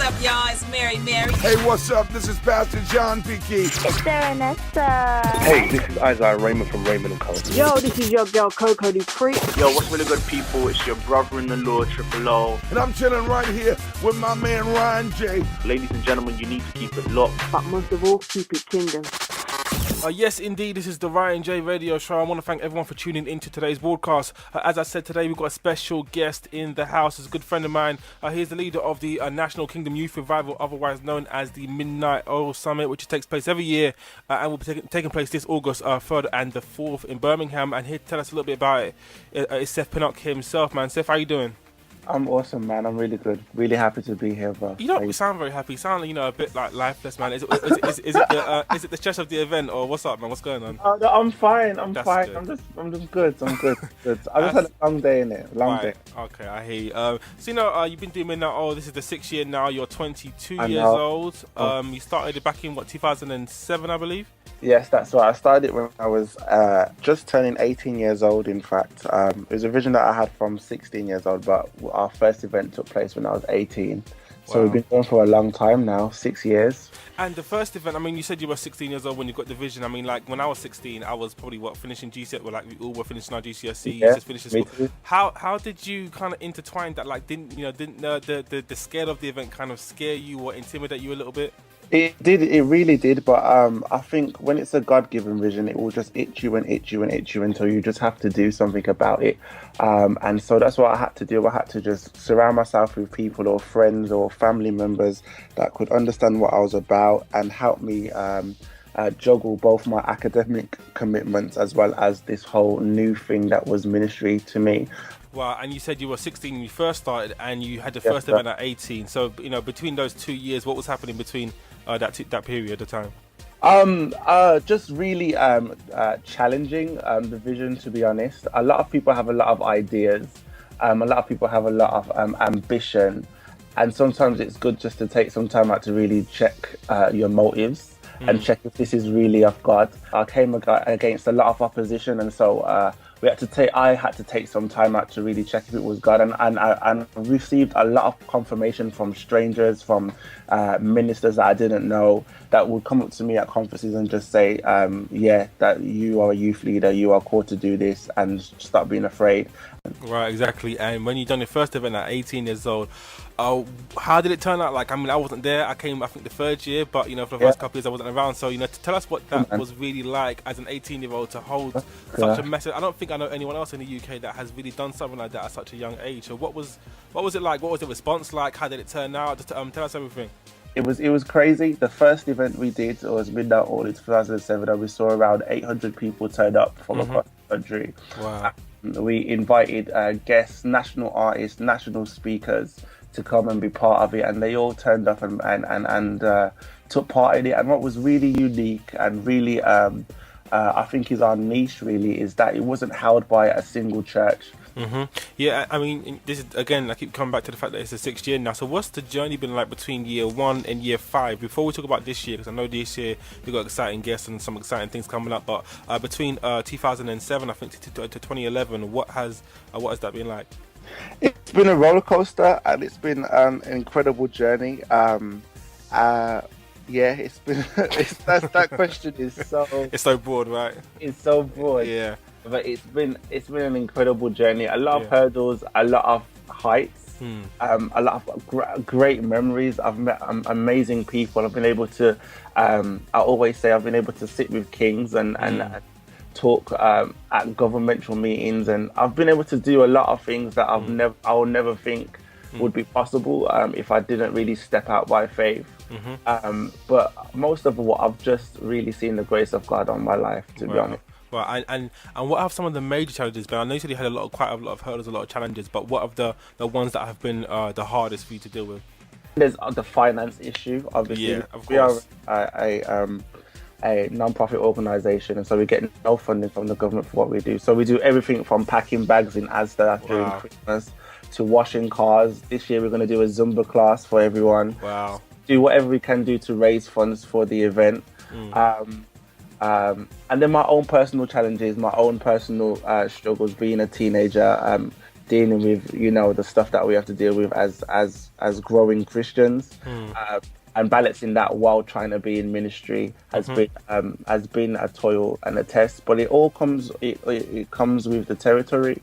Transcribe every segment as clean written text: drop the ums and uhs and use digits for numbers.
up, y'all? It's Mary. Hey, what's up? This is Pastor John P. Key. It's Serenessa. Hey, this is Isaiah Raymond from Raymond & Co. Yo, this is your girl Coco Dupree. Yo, what's really good, people? It's your brother in the Lord, Triple O. And I'm chilling right here with my man Ryan J. Ladies and gentlemen, you need to keep it locked. But most of all, keep it kingdom. Yes, indeed, this is the Ryan J Radio Show. I want to thank everyone for tuning into today's broadcast. As I said today, we've got a special guest in the house. It's a good friend of mine. He's the leader of the National Kingdom Youth Revival, otherwise known as the Midnight Oil Summit, which takes place every year and will be taking place this August 3rd and the 4th in Birmingham. And here to tell us a little bit about it is Seth Pinnock himself, man. Seth, how you doing? I'm awesome, man. I'm really good. Really happy to be here, bro. You don't sound very happy. You sound, a bit like lifeless, man. Is it the stress of the event, or what's up, man? What's going on? No, I'm fine. I'm That's fine. good. I'm just good. I'm good. I just had a long day in it. Long day. Okay, I hear you. So you've been doing Midnight Oil. This is the 6th year now. You're 22 years old. You started it back in 2007, I believe. Yes, that's right. I started it when I was just turning 18 years old, in fact. It was a vision that I had from 16 years old, but our first event took place when I was 18. So We've been going for a long time now, 6 years. And the first event, you said you were 16 years old when you got the vision. When I was 16, I was probably finishing GCSE, we all were finishing our GCSE, just finishing school. Too. How did you kind of intertwine that? Didn't the scale of the event kind of scare you or intimidate you a little bit? It did. It really did. But I think when it's a God-given vision, it will just itch you and itch you and itch you until you just have to do something about it. And so that's what I had to do. I had to just surround myself with people or friends or family members that could understand what I was about and help me juggle both my academic commitments as well as this whole new thing that was ministry to me. Wow, and you said you were 16 when you first started and you had the first event at 18. So, between those 2 years, what was happening between that period of time? Just really challenging the vision, to be honest. A lot of people have a lot of ideas. A lot of people have a lot of ambition. And sometimes it's good just to take some time out to really check your motives and check if this is really of God. I came against a lot of opposition, and so I had to take some time out to really check if it was God, and I received a lot of confirmation from strangers, from ministers that I didn't know, that would come up to me at conferences and just say, that you are a youth leader, you are called to do this, and stop being afraid. Right, exactly. And when you done your first event at 18 years old, how did it turn out? I wasn't there. I came, I think, the third year, but for the first couple of years I wasn't around. So tell us what that was really like as an 18-year-old to hold such a message. I don't think I know anyone else in the UK that has really done something like that at such a young age. So what was it like? What was the response like? How did it turn out? Just tell us everything. It was crazy. The first event we did was Midnight Oil in 2007, and we saw around 800 people turn up from across the country. Wow. We invited guests, national artists, national speakers to come and be part of it, and they all turned up and took part in it. And what was really unique and really I think is our niche really is that it wasn't held by a single church. Yeah, this is, again, I keep coming back to the fact that it's the 6th year now. So what's the journey been like between year 1 and year 5? Before we talk about this year, because I know this year we've got exciting guests and some exciting things coming up, but between 2007, I think, to 2011, what has that been like? It's been a roller coaster, and it's been an incredible journey. It's been that question is so... It's so broad, right? It's so broad. Yeah. But it's been an incredible journey. A lot of hurdles, a lot of heights, a lot of great memories. I've met amazing people. I've been able to, I always say, I've been able to sit with kings and talk at governmental meetings, and I've been able to do a lot of things that I will never think would be possible if I didn't really step out by faith. But most of all, I've just really seen the grace of God on my life, to be honest. Right, and what have some of the major challenges been? I know you said you had quite a lot of hurdles, a lot of challenges, but what have the ones that have been the hardest for you to deal with? There's the finance issue, obviously. Yeah, of course. We are a non-profit organisation, and so we get no funding from the government for what we do. So we do everything from packing bags in Asda during Christmas to washing cars. This year we're going to do a Zumba class for everyone. Wow. Do whatever we can do to raise funds for the event. And then my own personal challenges, my own personal struggles being a teenager, dealing with, you know, the stuff that we have to deal with as growing Christians, and balancing that while trying to be in ministry has been a toil and a test. But it all comes it comes with the territory.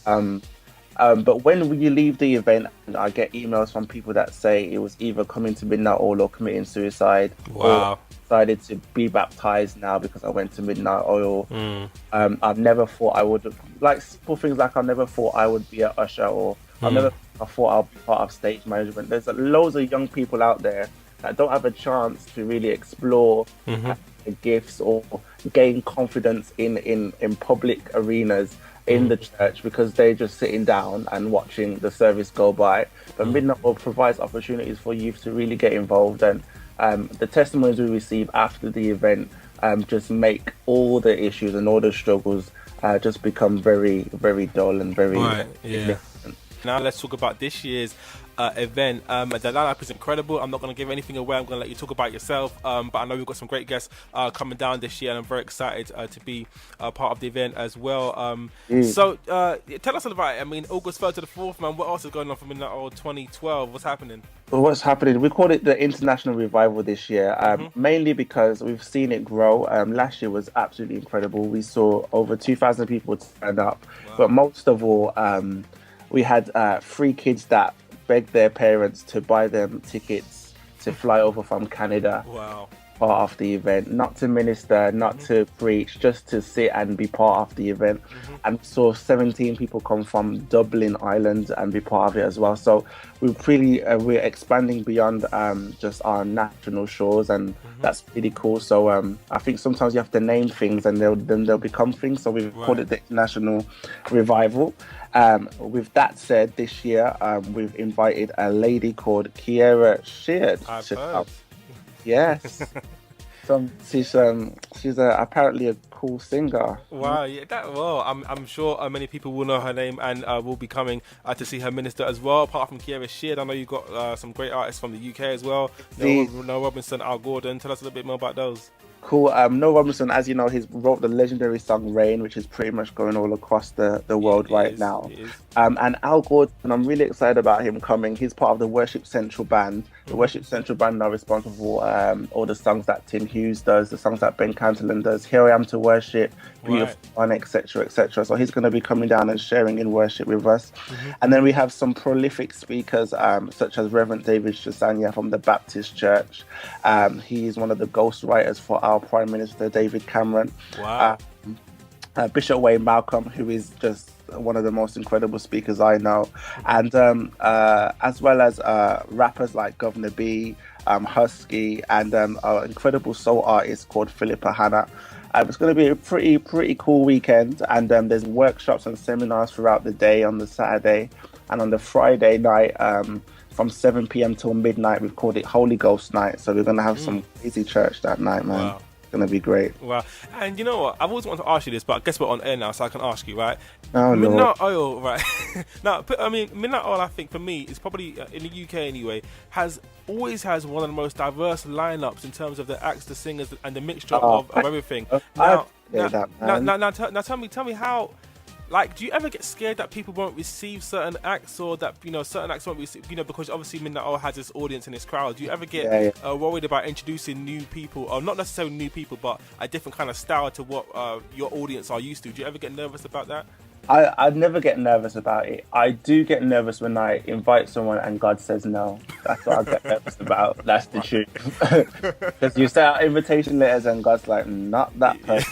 But when you leave the event, I get emails from people that say it was either coming to midnight oil or committing suicide. Wow. Or decided to be baptized now because I went to midnight oil. I've never thought I would, like simple things like I never thought I would be an usher, or I thought I'll be part of stage management. There's loads of young people out there that don't have a chance to really explore their gifts or gain confidence in public arenas in the church, because they're just sitting down and watching the service go by. But Midnight Oil provides opportunities for youth to really get involved, and the testimonies we receive after the event just make all the issues and all the struggles just become very, very dull and very significant. Now let's talk about this year's event. The lineup is incredible. I'm not going to give anything away. I'm going to let you talk about yourself. But I know we've got some great guests coming down this year, and I'm very excited to be part of the event as well. So tell us about it. I mean, August 3rd to the 4th, man. What else is going on for Midnight Oil 2012? What's happening? Well, what's happening? We called it the International Revival this year, mainly because we've seen it grow. Last year was absolutely incredible. We saw over 2,000 people turn up. Wow. But most of all, we had 3 kids that begged their parents to buy them tickets to fly over from Canada. Wow. Part of the event, not to minister, not to preach, just to sit and be part of the event. And saw 17 people come from Dublin, Ireland, and be part of it as well. So we're expanding beyond just our national shores, and that's really cool. So I think sometimes you have to name things, and they'll become things. So we've called it the International Revival. With that said, this year we've invited a lady called Kiera Sheard. I've heard. Yes. She's apparently a cool singer. Wow, yeah, I'm sure many people will know her name and will be coming to see her minister as well. Apart from Kiera Sheard, I know you've got some great artists from the UK as well. Noah Robinson, Al Gordon. Tell us a little bit more about those. Cool. Noah Robinson, as you know, he's wrote the legendary song Rain, which is pretty much going all across the world now. And Al Gordon, I'm really excited about him coming. He's part of the Worship Central band. The Worship Central band are responsible for all the songs that Tim Hughes does, the songs that Ben Cantelan does, Here I Am to Worship, Beautiful One, etc., etc. So he's going to be coming down and sharing in worship with us. And then we have some prolific speakers, such as Reverend David Shasanya from the Baptist Church. He is one of the ghostwriters for our Prime Minister, David Cameron. Wow. Bishop Wayne Malcolm, who is just one of the most incredible speakers I know, and as well as rappers like Governor B, Husky, and an incredible soul artist called Philippa Hannah. It's going to be a pretty cool weekend, and there's workshops and seminars throughout the day on the Saturday, and on the Friday night from 7 p.m. till midnight, we've called it Holy Ghost Night. So we're going to have some crazy church that night, man. Wow. Going to be great. Wow. And you know what? I've always wanted to ask you this, but I guess we're on air now, so I can ask you, right? Oh, Midnight Oil, right? Now, I mean, Midnight Oil, I think, for me, is probably, in the UK anyway, always has one of the most diverse lineups in terms of the acts, the singers, and the mixture of everything. Now, tell me how... Like, do you ever get scared that people won't receive certain acts, or that, certain acts won't receive, because obviously Midnight Oil has this audience and this crowd. Do you ever get worried about introducing new people, or not necessarily new people, but a different kind of style to what your audience are used to? Do you ever get nervous about that? I never get nervous about it. I do get nervous when I invite someone and God says no. That's what I get nervous about. That's the truth. Because you send out invitation letters and God's like, not that person.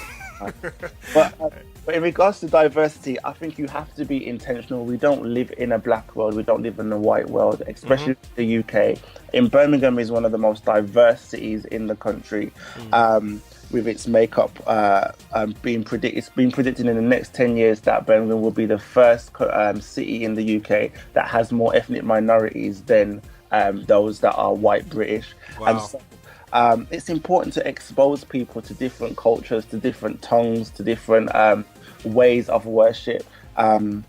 But in regards to diversity, I think you have to be intentional. We don't live in a black world. We don't live in a white world, especially the UK. In Birmingham is one of the most diverse cities in the country, with its makeup being predicted. It's been predicted in the next 10 years that Birmingham will be the first city in the UK that has more ethnic minorities than those that are white British. Wow. And so, it's important to expose people to different cultures, to different tongues, to different ways of worship. And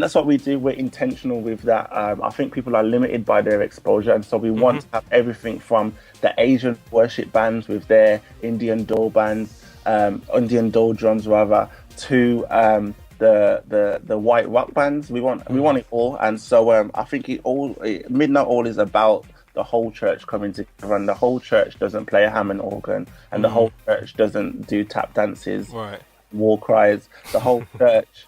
that's what we do. We're intentional with that. I think people are limited by their exposure. And so we want to have everything from the Asian worship bands with their Indian dole bands, Indian dole drums rather, to the white rock bands. We want it all, and so I think Midnight Oil is about the whole church coming together, and the whole church doesn't play a Hammond organ, and the whole church doesn't do tap dances, war cries. The whole church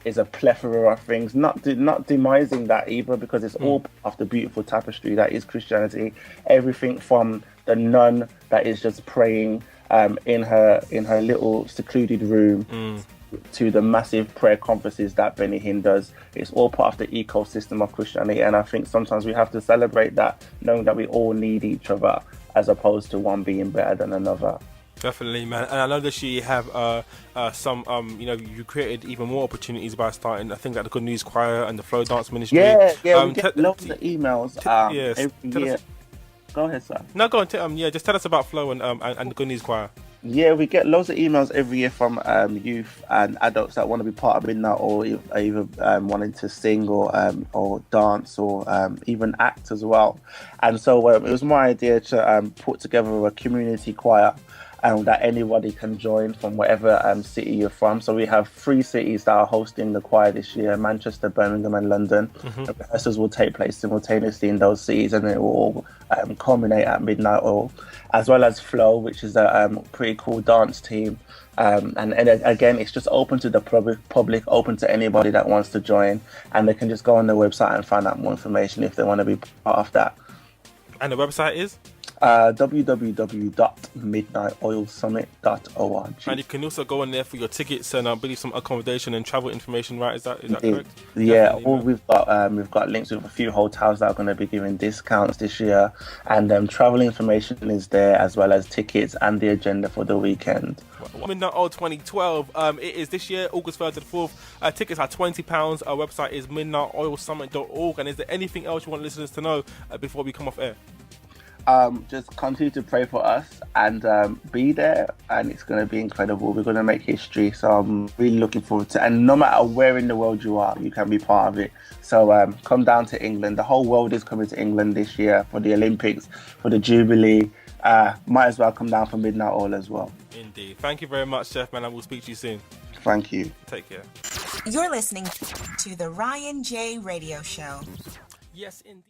is a plethora of things, not demising that either, because it's all part of the beautiful tapestry that is Christianity. Everything from the nun that is just praying in her little secluded room, to the massive prayer conferences that Benny Hinn does. It's all part of the ecosystem of Christianity, and I think sometimes we have to celebrate that, knowing that we all need each other, as opposed to one being better than another. Definitely, man. And I know this year you have some, you created even more opportunities by starting, I think, like the Good News Choir and the Flow Dance Ministry. Yeah, we get loads of emails every year. Go ahead, sir. No, go on. Just tell us about Flow and the Good News Choir. Yeah, we get loads of emails every year from youth and adults that want to be part of Midnight, or either wanting to sing or dance or even act as well. And so it was my idea to put together a community choir that anybody can join from whatever city you're from. So we have 3 cities that are hosting the choir this year: Manchester, Birmingham and London. The rehearsals will take place simultaneously in those cities, and it will all culminate at Midnight Oil, as well as Flow, which is a pretty cool dance team. And again, it's just open to the public, open to anybody that wants to join, and they can just go on their website and find out more information if they want to be part of that. And the website is? www.midnightoilsummit.org. And you can also go in there for your tickets and I believe some accommodation and travel information, right? Is that correct? Yeah, we've got links with a few hotels that are going to be giving discounts this year, and travel information is there, as well as tickets and the agenda for the weekend. Midnight Oil 2012. It is this year, August 3rd to the 4th. Tickets are £20. Our website is midnightoilsummit.org. And is there anything else you want listeners to know before we come off air? Just continue to pray for us and be there, and it's going to be incredible. We're going to make history, so I'm really looking forward to it. And no matter where in the world you are, you can be part of it. So come down to England. The whole world is coming to England this year for the Olympics, for the Jubilee. Might as well come down for Midnight Oil as well. Indeed. Thank you very much, Chef, man. I will speak to you soon. Thank you. Take care. You're listening to the Ryan J Radio Show. Yes, indeed.